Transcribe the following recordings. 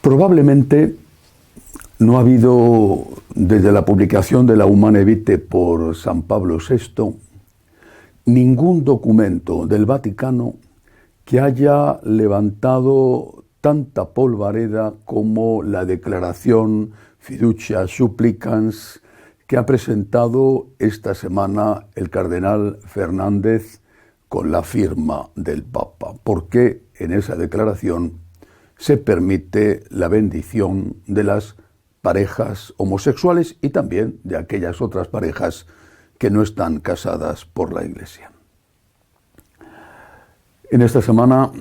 Probablemente no ha habido, desde la publicación de la Humanae Vitae por San Pablo VI, ningún documento del Vaticano que haya levantado tanta polvareda como la declaración Fiducia Supplicans que ha presentado esta semana el cardenal Fernández con la firma del Papa, porque en esa declaración se permite la bendición de las parejas homosexuales y también de aquellas otras parejas que no están casadas por la Iglesia. En esta semana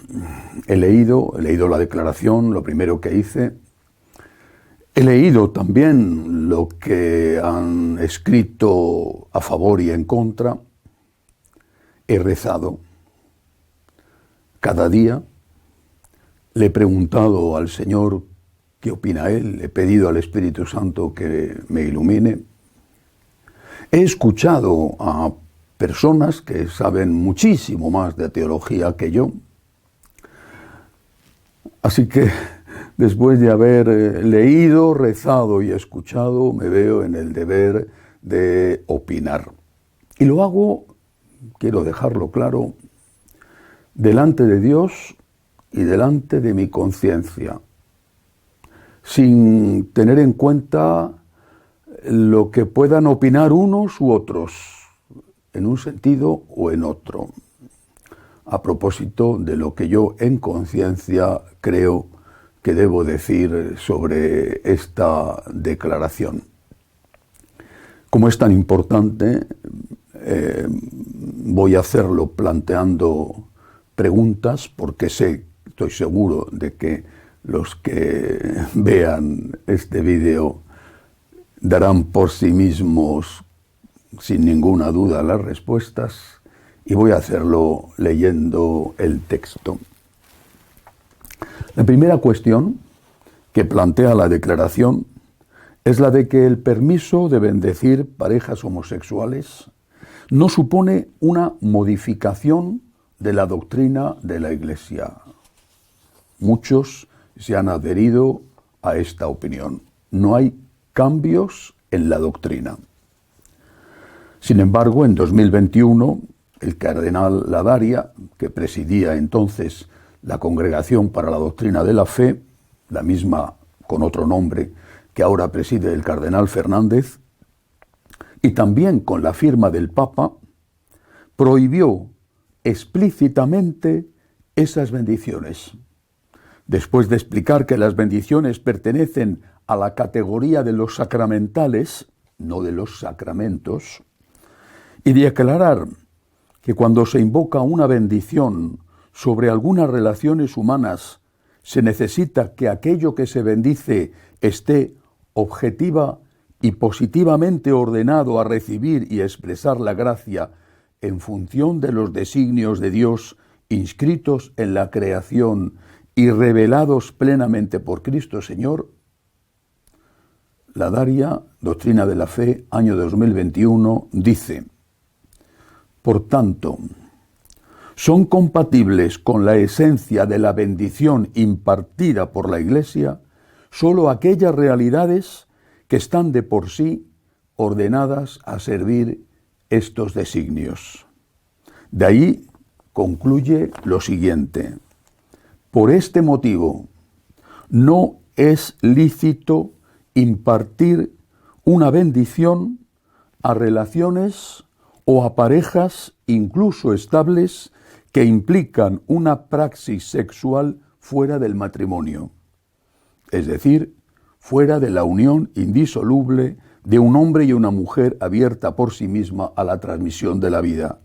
he leído la declaración, lo primero que hice. He leído también lo que han escrito a favor y en contra. He rezado cada día. Le he preguntado al Señor qué opina Él. He pedido al Espíritu Santo que me ilumine. He escuchado a personas que saben muchísimo más de teología que yo. Así que después de haber leído, rezado y escuchado, me veo en el deber de opinar. Y lo hago, quiero dejarlo claro, delante de Dios y delante de mi conciencia, sin tener en cuenta lo que puedan opinar unos u otros, en un sentido o en otro, a propósito de lo que yo en conciencia creo que debo decir sobre esta declaración. Como es tan importante, voy a hacerlo planteando preguntas, porque estoy seguro de que los que vean este vídeo darán por sí mismos sin ninguna duda las respuestas, y voy a hacerlo leyendo el texto. La primera cuestión que plantea la declaración es la de que el permiso de bendecir parejas homosexuales no supone una modificación de la doctrina de la Iglesia. Muchos se han adherido a esta opinión. No hay cambios en la doctrina. Sin embargo, en 2021, el cardenal Ladaria, que presidía entonces la Congregación para la Doctrina de la Fe, la misma con otro nombre que ahora preside el cardenal Fernández, y también con la firma del Papa, prohibió explícitamente esas bendiciones. Después de explicar que las bendiciones pertenecen a la categoría de los sacramentales, no de los sacramentos, y de aclarar que cuando se invoca una bendición sobre algunas relaciones humanas, se necesita que aquello que se bendice esté objetiva y positivamente ordenado a recibir y expresar la gracia en función de los designios de Dios inscritos en la creación y revelados plenamente por Cristo Señor. Ladaria, Doctrina de la Fe, año 2021, dice: por tanto, son compatibles con la esencia de la bendición impartida por la Iglesia solo aquellas realidades que están de por sí ordenadas a servir estos designios. De ahí concluye lo siguiente: por este motivo, no es lícito impartir una bendición a relaciones o a parejas incluso estables que implican una praxis sexual fuera del matrimonio, es decir, fuera de la unión indisoluble de un hombre y una mujer abierta por sí misma a la transmisión de la vida,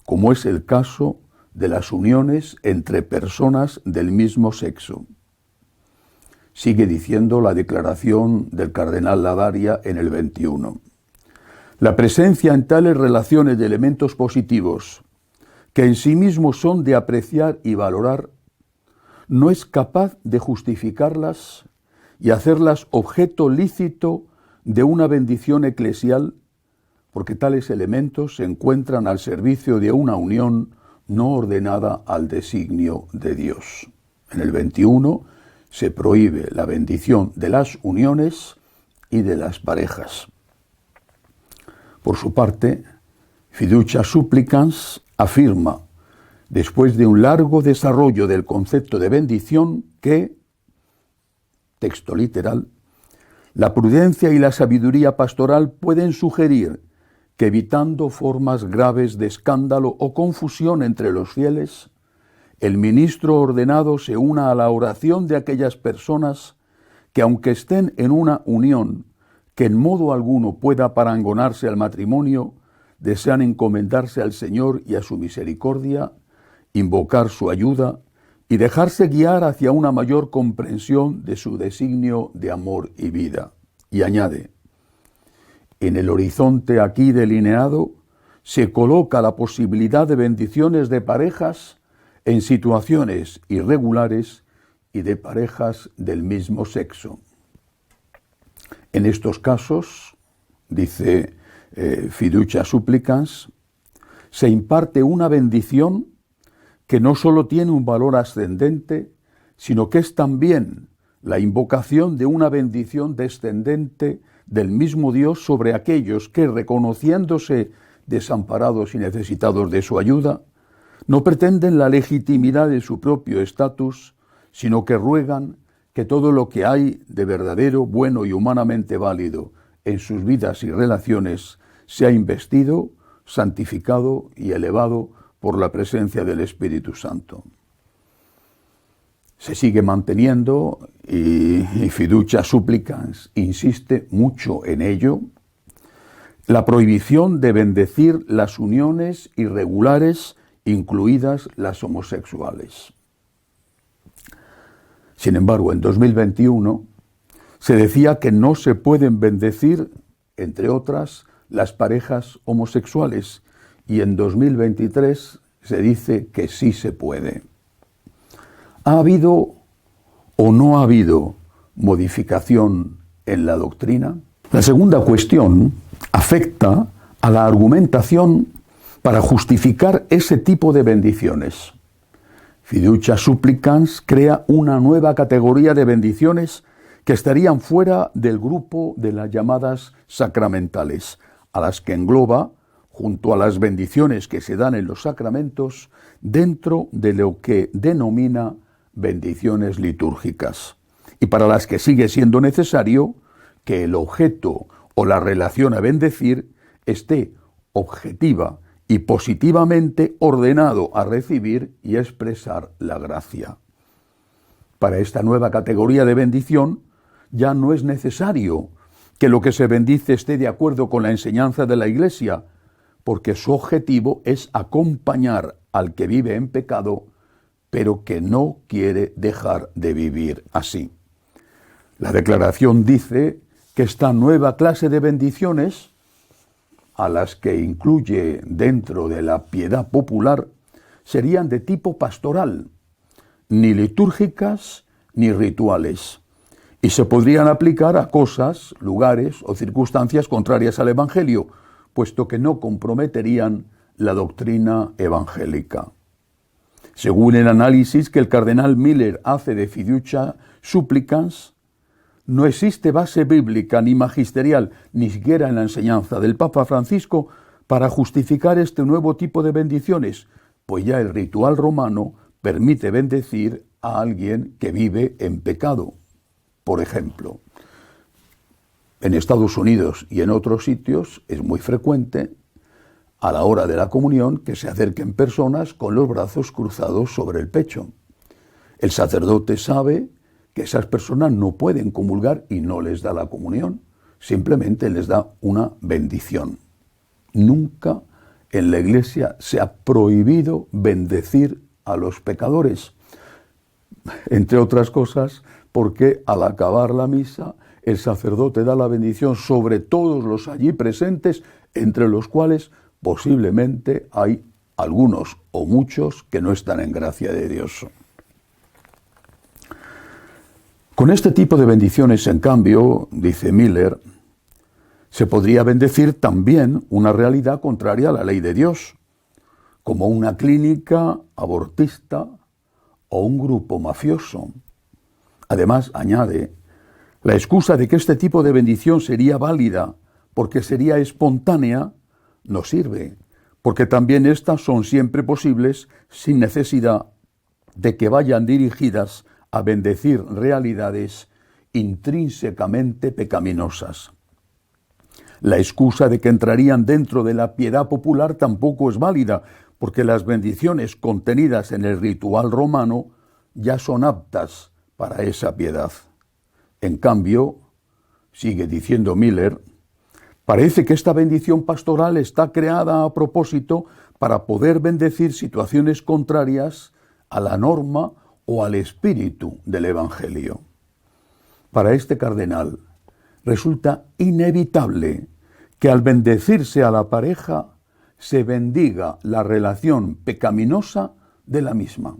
como es el caso de las uniones entre personas del mismo sexo. Sigue diciendo la declaración del cardenal Ladaria en el 21. La presencia en tales relaciones de elementos positivos, que en sí mismos son de apreciar y valorar, no es capaz de justificarlas y hacerlas objeto lícito de una bendición eclesial, porque tales elementos se encuentran al servicio de una unión no ordenada al designio de Dios. En el 21 se prohíbe la bendición de las uniones y de las parejas. Por su parte, Fiducia Supplicans afirma, después de un largo desarrollo del concepto de bendición, que, texto literal, la prudencia y la sabiduría pastoral pueden sugerir que, evitando formas graves de escándalo o confusión entre los fieles, el ministro ordenado se una a la oración de aquellas personas que, aunque estén en una unión que en modo alguno pueda parangonarse al matrimonio, desean encomendarse al Señor y a su misericordia, invocar su ayuda y dejarse guiar hacia una mayor comprensión de su designio de amor y vida. Y añade, en el horizonte aquí delineado se coloca la posibilidad de bendiciones de parejas en situaciones irregulares y de parejas del mismo sexo. En estos casos, dice Fiducia Supplicans, se imparte una bendición que no solo tiene un valor ascendente, sino que es también la invocación de una bendición descendente del mismo Dios sobre aquellos que, reconociéndose desamparados y necesitados de su ayuda, no pretenden la legitimidad de su propio estatus, sino que ruegan que todo lo que hay de verdadero, bueno y humanamente válido en sus vidas y relaciones sea investido, santificado y elevado por la presencia del Espíritu Santo. Se sigue manteniendo, y Fiducia Supplicans insiste mucho en ello, la prohibición de bendecir las uniones irregulares, incluidas las homosexuales. Sin embargo, en 2021 se decía que no se pueden bendecir, entre otras, las parejas homosexuales, y en 2023 se dice que sí se puede. ¿Ha habido o no ha habido modificación en la doctrina? La segunda cuestión afecta a la argumentación para justificar ese tipo de bendiciones. Fiducia Supplicans crea una nueva categoría de bendiciones que estarían fuera del grupo de las llamadas sacramentales, a las que engloba, junto a las bendiciones que se dan en los sacramentos, dentro de lo que denomina bendiciones litúrgicas, y para las que sigue siendo necesario que el objeto o la relación a bendecir esté objetiva y positivamente ordenado a recibir y expresar la gracia. Para esta nueva categoría de bendición ya no es necesario que lo que se bendice esté de acuerdo con la enseñanza de la Iglesia, porque su objetivo es acompañar al que vive en pecado, pero que no quiere dejar de vivir así. La declaración dice que esta nueva clase de bendiciones, a las que incluye dentro de la piedad popular, serían de tipo pastoral, ni litúrgicas ni rituales, y se podrían aplicar a cosas, lugares o circunstancias contrarias al Evangelio, puesto que no comprometerían la doctrina evangélica. Según el análisis que el cardenal Miller hace de Fiducia Supplicans, no existe base bíblica ni magisterial, ni siquiera en la enseñanza del Papa Francisco, para justificar este nuevo tipo de bendiciones, pues ya el ritual romano permite bendecir a alguien que vive en pecado. Por ejemplo, en Estados Unidos y en otros sitios es muy frecuente, a la hora de la comunión, que se acerquen personas con los brazos cruzados sobre el pecho. El sacerdote sabe que esas personas no pueden comulgar y no les da la comunión, simplemente les da una bendición. Nunca en la Iglesia se ha prohibido bendecir a los pecadores, entre otras cosas porque al acabar la misa el sacerdote da la bendición sobre todos los allí presentes, entre los cuales posiblemente hay algunos o muchos que no están en gracia de Dios. Con este tipo de bendiciones, en cambio, dice Miller, se podría bendecir también una realidad contraria a la ley de Dios, como una clínica abortista o un grupo mafioso. Además, añade, la excusa de que este tipo de bendición sería válida porque sería espontánea no sirve, porque también estas son siempre posibles sin necesidad de que vayan dirigidas a bendecir realidades intrínsecamente pecaminosas. La excusa de que entrarían dentro de la piedad popular tampoco es válida, porque las bendiciones contenidas en el ritual romano ya son aptas para esa piedad. En cambio, sigue diciendo Miller, parece que esta bendición pastoral está creada a propósito para poder bendecir situaciones contrarias a la norma o al espíritu del Evangelio. Para este cardenal resulta inevitable que al bendecirse a la pareja se bendiga la relación pecaminosa de la misma.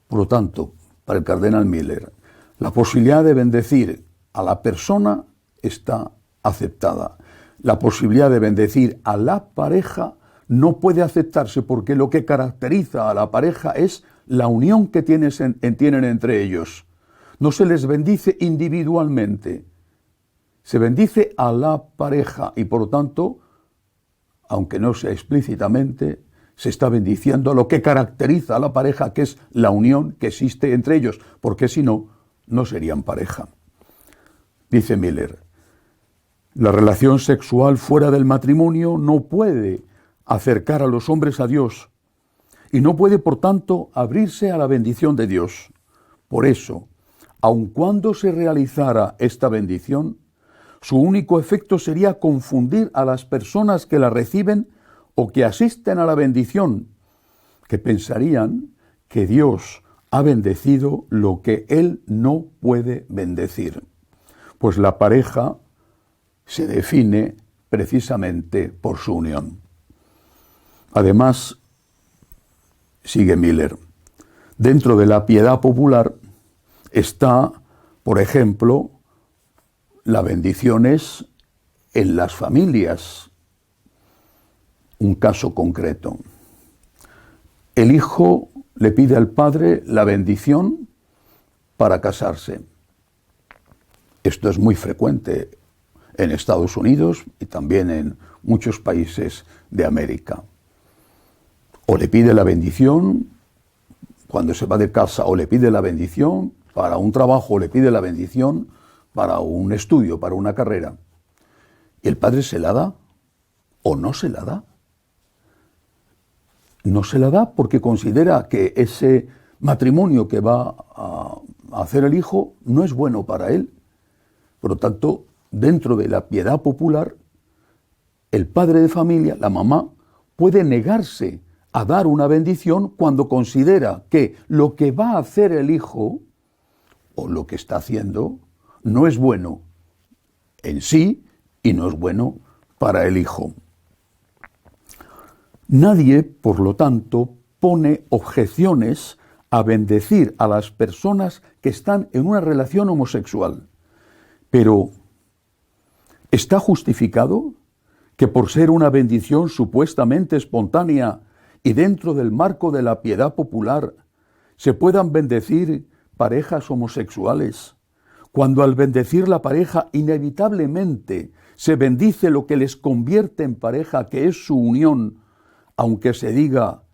Por lo tanto, para el cardenal Miller, la posibilidad de bendecir a la persona está aceptada. La posibilidad de bendecir a la pareja no puede aceptarse porque lo que caracteriza a la pareja es la unión que tienen entre ellos. No se les bendice individualmente, se bendice a la pareja y por lo tanto, aunque no sea explícitamente, se está bendiciendo lo que caracteriza a la pareja, que es la unión que existe entre ellos, porque si no, no serían pareja. Dice Miller, la relación sexual fuera del matrimonio no puede acercar a los hombres a Dios y no puede, por tanto, abrirse a la bendición de Dios. Por eso, aun cuando se realizara esta bendición, su único efecto sería confundir a las personas que la reciben o que asisten a la bendición, que pensarían que Dios ha bendecido lo que Él no puede bendecir. Pues la pareja se define precisamente por su unión. Además, sigue Miller, dentro de la piedad popular está, por ejemplo, las bendiciones en las familias. Un caso concreto. El hijo le pide al padre la bendición para casarse. Esto es muy frecuente en Estados Unidos y también en muchos países de América. O le pide la bendición cuando se va de casa, o le pide la bendición para un trabajo, o le pide la bendición para un estudio, para una carrera. ¿Y el padre se la da o no se la da? No se la da porque considera que ese matrimonio que va a hacer el hijo no es bueno para él. Por lo tanto, dentro de la piedad popular, el padre de familia, la mamá, puede negarse a dar una bendición cuando considera que lo que va a hacer el hijo o lo que está haciendo no es bueno en sí y no es bueno para el hijo. Nadie, por lo tanto, pone objeciones a bendecir a las personas que están en una relación homosexual. Pero, ¿está justificado que por ser una bendición supuestamente espontánea y dentro del marco de la piedad popular se puedan bendecir parejas homosexuales, cuando al bendecir la pareja inevitablemente se bendice lo que les convierte en pareja, que es su unión, aunque se diga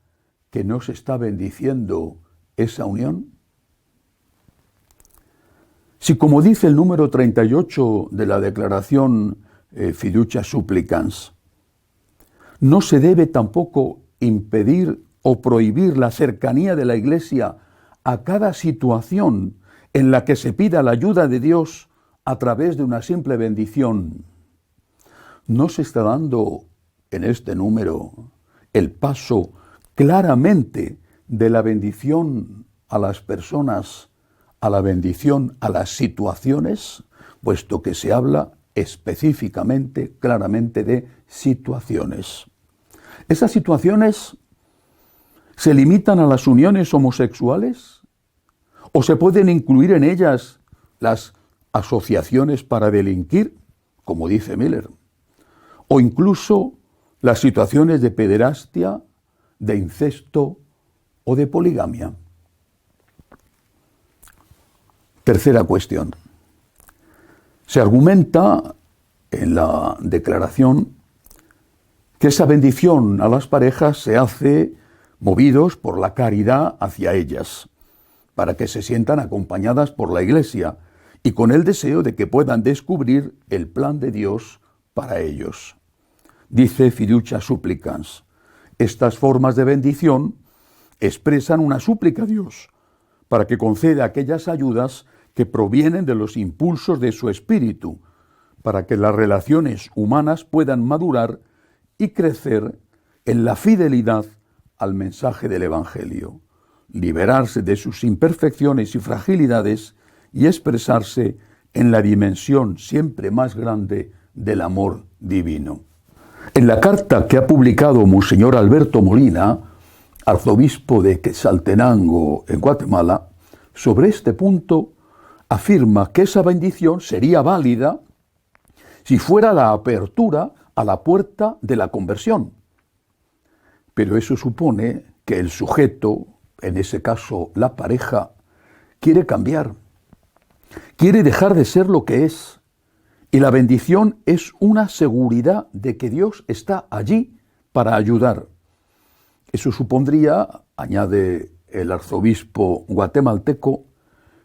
que no se está bendiciendo esa unión? Si, como dice el número 38 de la Declaración Fiducia Supplicans, no se debe tampoco impedir o prohibir la cercanía de la Iglesia a cada situación en la que se pida la ayuda de Dios a través de una simple bendición. No se está dando en este número el paso claramente de la bendición a las personas a la bendición a las situaciones, puesto que se habla específicamente, claramente de situaciones. ¿Esas situaciones se limitan a las uniones homosexuales? ¿O se pueden incluir en ellas las asociaciones para delinquir, como dice Miller? ¿O incluso las situaciones de pederastia, de incesto o de poligamia? Tercera cuestión. Se argumenta en la declaración que esa bendición a las parejas se hace movidos por la caridad hacia ellas, para que se sientan acompañadas por la Iglesia y con el deseo de que puedan descubrir el plan de Dios para ellos. Dice Fiducia Supplicans: estas formas de bendición expresan una súplica a Dios para que conceda aquellas ayudas que provienen de los impulsos de su espíritu, para que las relaciones humanas puedan madurar y crecer en la fidelidad al mensaje del Evangelio, liberarse de sus imperfecciones y fragilidades y expresarse en la dimensión siempre más grande del amor divino. En la carta que ha publicado Monseñor Alberto Molina, arzobispo de Quetzaltenango, en Guatemala, sobre este punto afirma que esa bendición sería válida si fuera la apertura a la puerta de la conversión. Pero eso supone que el sujeto, en ese caso la pareja, quiere cambiar, quiere dejar de ser lo que es. Y la bendición es una seguridad de que Dios está allí para ayudar. Eso supondría, añade el arzobispo guatemalteco,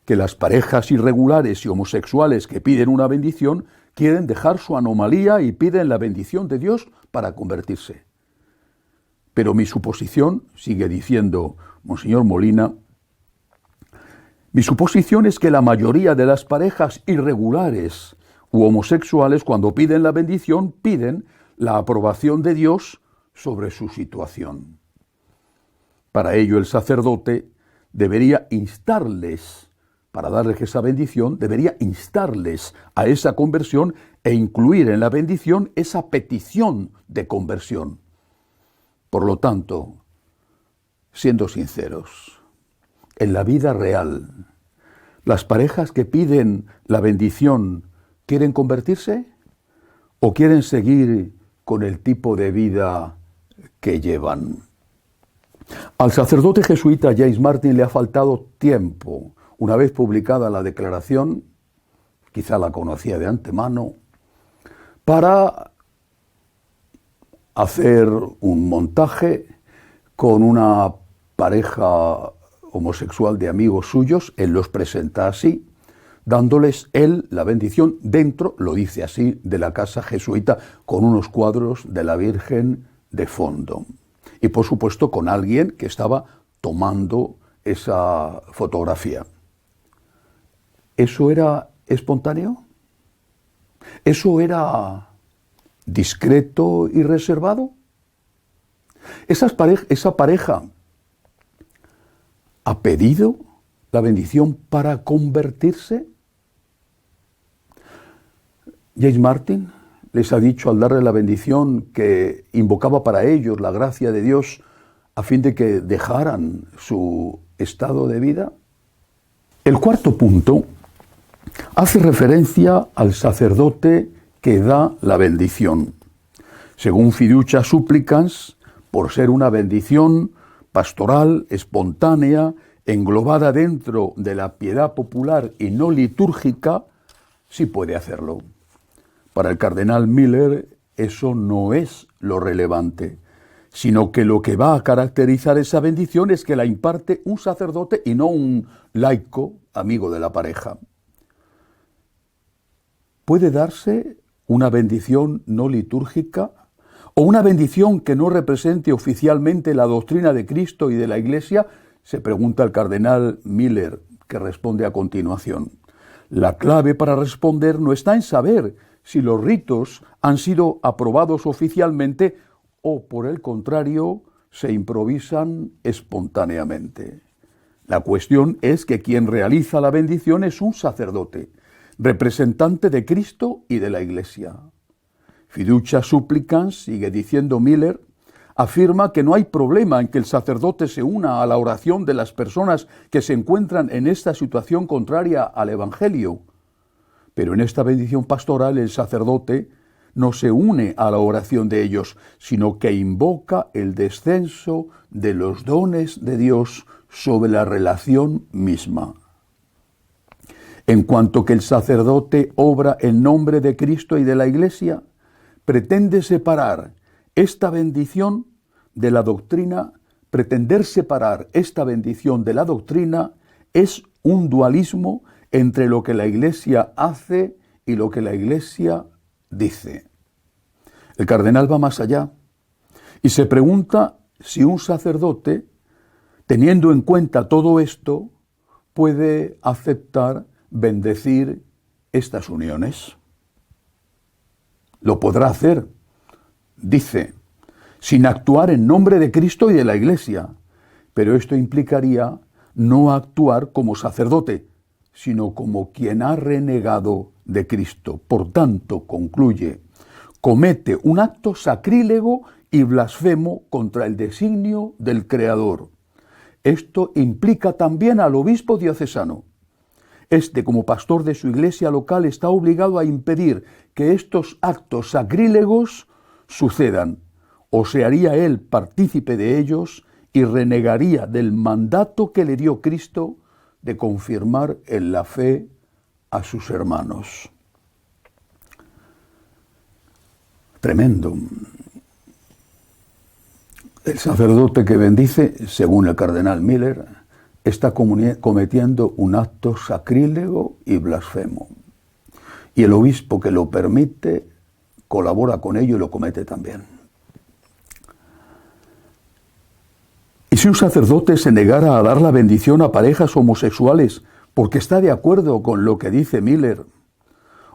que las parejas irregulares y homosexuales que piden una bendición quieren dejar su anomalía y piden la bendición de Dios para convertirse. Pero mi suposición, sigue diciendo Monseñor Molina, mi suposición es que la mayoría de las parejas irregulares u homosexuales, cuando piden la bendición, piden la aprobación de Dios sobre su situación. Para ello el sacerdote debería instarles, para darles esa bendición, debería instarles a esa conversión e incluir en la bendición esa petición de conversión. Por lo tanto, siendo sinceros, en la vida real, ¿las parejas que piden la bendición quieren convertirse o quieren seguir con el tipo de vida que llevan? Al sacerdote jesuita James Martin le ha faltado tiempo. Una vez publicada la declaración, quizá la conocía de antemano, para hacer un montaje con una pareja homosexual de amigos suyos. Él los presenta así, dándoles él la bendición dentro, lo dice así, de la casa jesuita, con unos cuadros de la Virgen de fondo. Y por supuesto con alguien que estaba tomando esa fotografía. ¿Eso era espontáneo? ¿Eso era discreto y reservado? Esa pareja ha pedido la bendición para convertirse. James Martin les ha dicho al darle la bendición que invocaba para ellos la gracia de Dios a fin de que dejaran su estado de vida. El cuarto punto hace referencia al sacerdote que da la bendición. Según Fiducia Supplicans, por ser una bendición pastoral, espontánea, englobada dentro de la piedad popular y no litúrgica, sí puede hacerlo. Para el cardenal Miller, eso no es lo relevante, sino que lo que va a caracterizar esa bendición es que la imparte un sacerdote y no un laico amigo de la pareja. ¿Puede darse una bendición no litúrgica o una bendición que no represente oficialmente la doctrina de Cristo y de la Iglesia? Se pregunta el cardenal Miller, que responde a continuación. La clave para responder no está en saber si los ritos han sido aprobados oficialmente o, por el contrario, se improvisan espontáneamente. La cuestión es que quien realiza la bendición es un sacerdote, representante de Cristo y de la Iglesia. Fiducia Supplicans, sigue diciendo Miller, afirma que no hay problema en que el sacerdote se una a la oración de las personas que se encuentran en esta situación contraria al Evangelio. Pero en esta bendición pastoral el sacerdote no se une a la oración de ellos, sino que invoca el descenso de los dones de Dios sobre la relación misma. En cuanto que el sacerdote obra en nombre de Cristo y de la Iglesia, pretende separar esta bendición de la doctrina. Pretender separar esta bendición de la doctrina es un dualismo entre lo que la Iglesia hace y lo que la Iglesia dice. El cardenal va más allá y se pregunta si un sacerdote, teniendo en cuenta todo esto, puede aceptar bendecir estas uniones. Lo podrá hacer, dice, sin actuar en nombre de Cristo y de la Iglesia, pero esto implicaría no actuar como sacerdote, sino como quien ha renegado de Cristo. Por tanto, concluye, comete un acto sacrílego y blasfemo contra el designio del Creador. Esto implica también al obispo diocesano. Este, como pastor de su iglesia local, está obligado a impedir que estos actos sacrílegos sucedan, o se haría él partícipe de ellos y renegaría del mandato que le dio Cristo de confirmar en la fe a sus hermanos. Tremendo. El sacerdote que bendice, según el cardenal Miller, está cometiendo un acto sacrílego y blasfemo. Y el obispo que lo permite colabora con ello y lo comete también. ¿Y si un sacerdote se negara a dar la bendición a parejas homosexuales porque está de acuerdo con lo que dice Miller,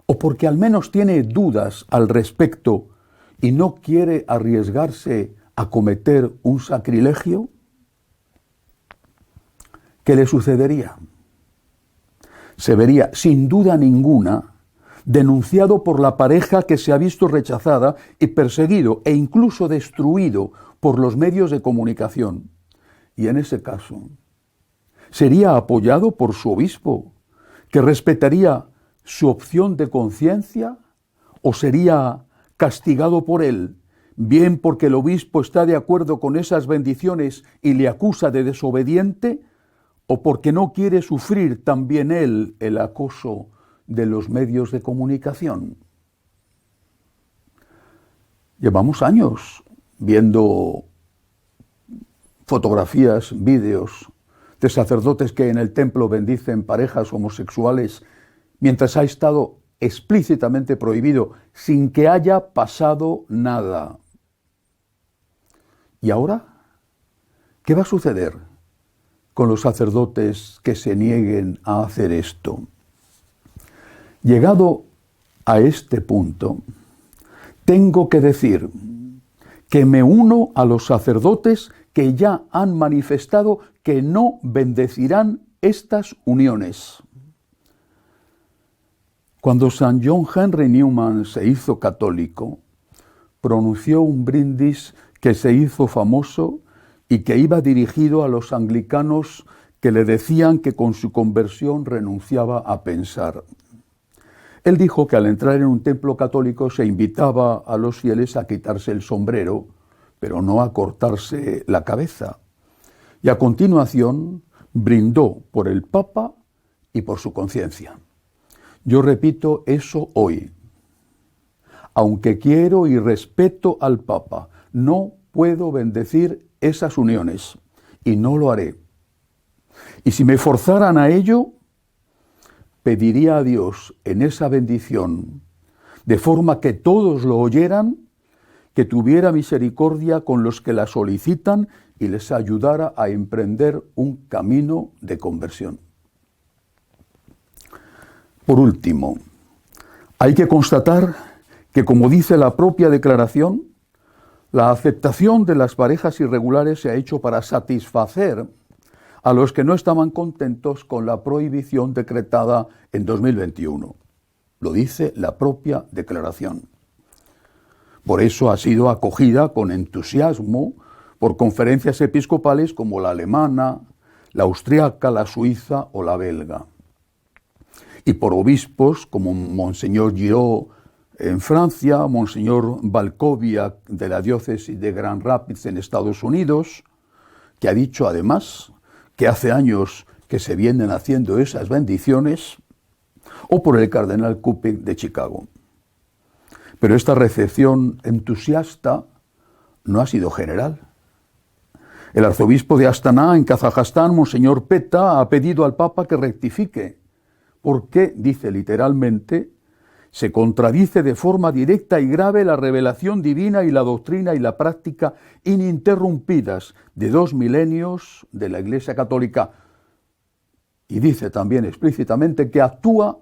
o porque al menos tiene dudas al respecto y no quiere arriesgarse a cometer un sacrilegio? ¿Qué le sucedería? Se vería, sin duda ninguna, denunciado por la pareja que se ha visto rechazada y perseguido e incluso destruido por los medios de comunicación. Y en ese caso, sería apoyado por su obispo, que respetaría su opción de conciencia, o sería castigado por él, bien porque el obispo está de acuerdo con esas bendiciones y le acusa de desobediente, o porque no quiere sufrir también él el acoso de los medios de comunicación. Llevamos años viendo fotografías, vídeos de sacerdotes que en el templo bendicen parejas homosexuales mientras ha estado explícitamente prohibido, sin que haya pasado nada. ¿Y ahora? ¿Qué va a suceder con los sacerdotes que se nieguen a hacer esto? Llegado a este punto, tengo que decir que me uno a los sacerdotes que ya han manifestado que no bendecirán estas uniones. Cuando San John Henry Newman se hizo católico, pronunció un brindis que se hizo famoso y que iba dirigido a los anglicanos que le decían que con su conversión renunciaba a pensar. Él dijo que al entrar en un templo católico se invitaba a los fieles a quitarse el sombrero, pero no a cortarse la cabeza. Y a continuación brindó por el Papa y por su conciencia. Yo repito eso hoy. Aunque quiero y respeto al Papa, no puedo bendecir esas uniones y no lo haré. Y si me forzaran a ello, pediría a Dios en esa bendición, de forma que todos lo oyeran, que tuviera misericordia con los que la solicitan y les ayudara a emprender un camino de conversión. Por último, hay que constatar que, como dice la propia declaración, la aceptación de las parejas irregulares se ha hecho para satisfacer a los que no estaban contentos con la prohibición decretada en 2021. Lo dice la propia declaración. Por eso ha sido acogida con entusiasmo por conferencias episcopales como la alemana, la austriaca, la suiza o la belga. Y por obispos como Monseñor Giraud en Francia, Monseñor Valkovia de la diócesis de Grand Rapids en Estados Unidos, que ha dicho además que hace años que se vienen haciendo esas bendiciones, o por el cardenal Kupik de Chicago. Pero esta recepción entusiasta no ha sido general. El arzobispo de Astana, en Kazajstán, Monseñor Peta, ha pedido al Papa que rectifique, porque, dice literalmente, se contradice de forma directa y grave la revelación divina y la doctrina y la práctica ininterrumpidas de 2 milenios de la Iglesia Católica. Y dice también explícitamente que actúa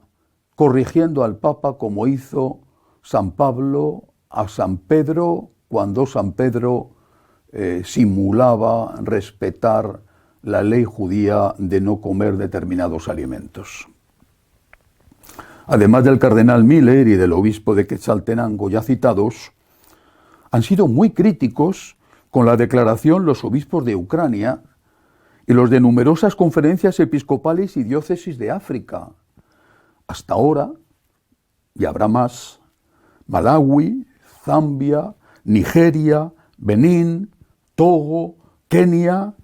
corrigiendo al Papa como hizo San Pablo a San Pedro cuando San Pedro simulaba respetar la ley judía de no comer determinados alimentos. Además del cardenal Miller y del obispo de Quetzaltenango ya citados, han sido muy críticos con la declaración los obispos de Ucrania y los de numerosas conferencias episcopales y diócesis de África. Hasta ahora, y habrá más, Malawi, Zambia, Nigeria, Benín, Togo, Kenia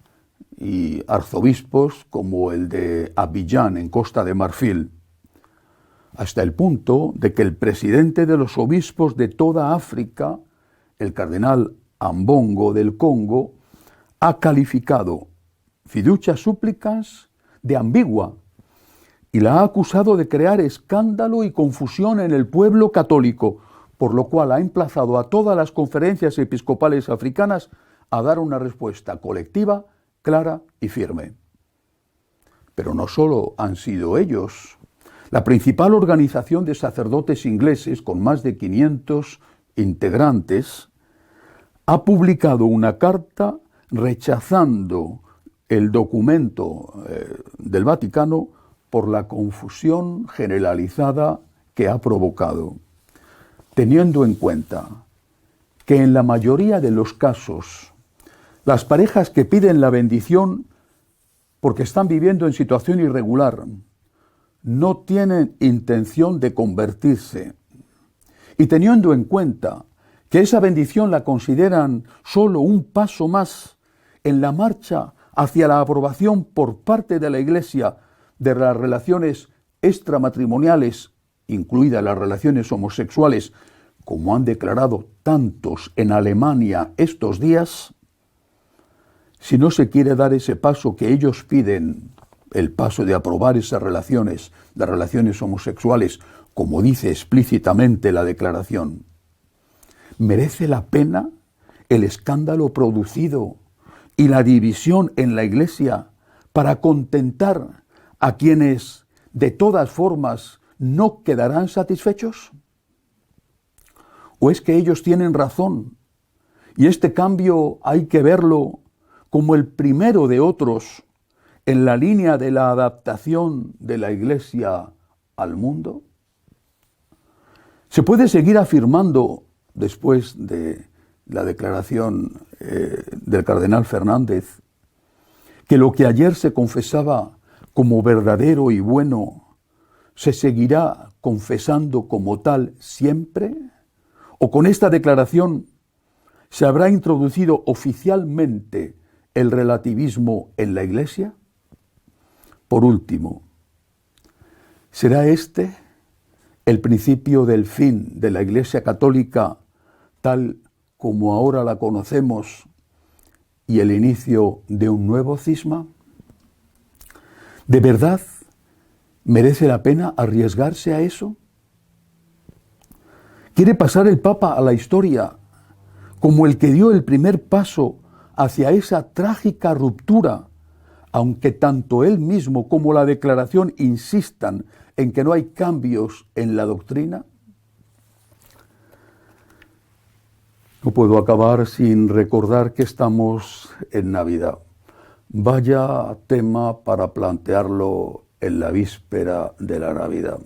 y arzobispos como el de Abiyán en Costa de Marfil, hasta el punto de que el presidente de los obispos de toda África, el cardenal Ambongo del Congo, ha calificado Fiducia Supplicans de ambigua y la ha acusado de crear escándalo y confusión en el pueblo católico, por lo cual ha emplazado a todas las conferencias episcopales africanas a dar una respuesta colectiva, clara y firme. Pero no solo han sido ellos. La principal organización de sacerdotes ingleses, con más de 500 integrantes, ha publicado una carta rechazando el documento del Vaticano por la confusión generalizada que ha provocado, teniendo en cuenta que en la mayoría de los casos las parejas que piden la bendición porque están viviendo en situación irregular no tienen intención de convertirse, y teniendo en cuenta que esa bendición la consideran solo un paso más en la marcha hacia la aprobación por parte de la Iglesia de las relaciones extramatrimoniales, incluidas las relaciones homosexuales, como han declarado tantos en Alemania estos días, si no se quiere dar ese paso que ellos piden, el paso de aprobar esas relaciones, las relaciones homosexuales, como dice explícitamente la declaración, ¿merece la pena el escándalo producido y la división en la Iglesia para contentar a quienes de todas formas no quedarán satisfechos? ¿O es que ellos tienen razón y este cambio hay que verlo como el primero de otros en la línea de la adaptación de la Iglesia al mundo? Se puede seguir afirmando, después de la declaración del cardenal Fernández, que lo que ayer se confesaba como verdadero y bueno se seguirá confesando como tal siempre, o con esta declaración se habrá introducido oficialmente el relativismo en la Iglesia. Por último, ¿será este el principio del fin de la Iglesia Católica tal como ahora la conocemos y el inicio de un nuevo cisma? ¿De verdad merece la pena arriesgarse a eso? ¿Quiere pasar el Papa a la historia como el que dio el primer paso hacia esa trágica ruptura, aunque tanto él mismo como la declaración insistan en que no hay cambios en la doctrina? No puedo acabar sin recordar que estamos en Navidad. Vaya tema para plantearlo en la víspera de la Navidad.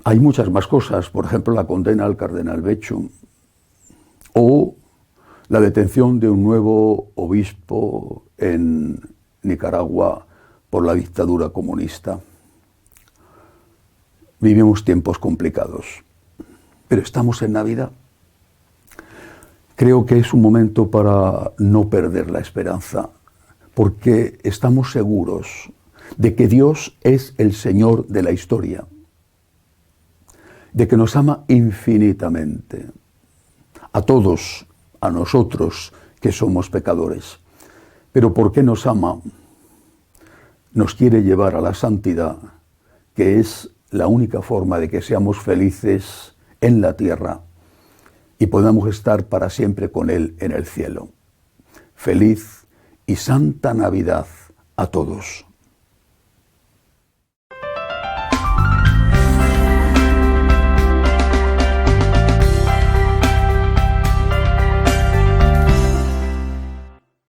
Hay muchas más cosas, por ejemplo, la condena al cardenal Becciu o la detención de un nuevo obispo en Nicaragua por la dictadura comunista. Vivimos tiempos complicados, pero estamos en Navidad. Creo que es un momento para no perder la esperanza, porque estamos seguros de que Dios es el Señor de la historia, de que nos ama infinitamente, a todos, a nosotros que somos pecadores. Pero ¿por qué nos ama? Nos quiere llevar a la santidad, que es la única forma de que seamos felices en la tierra y podamos estar para siempre con Él en el cielo. Feliz y santa Navidad a todos.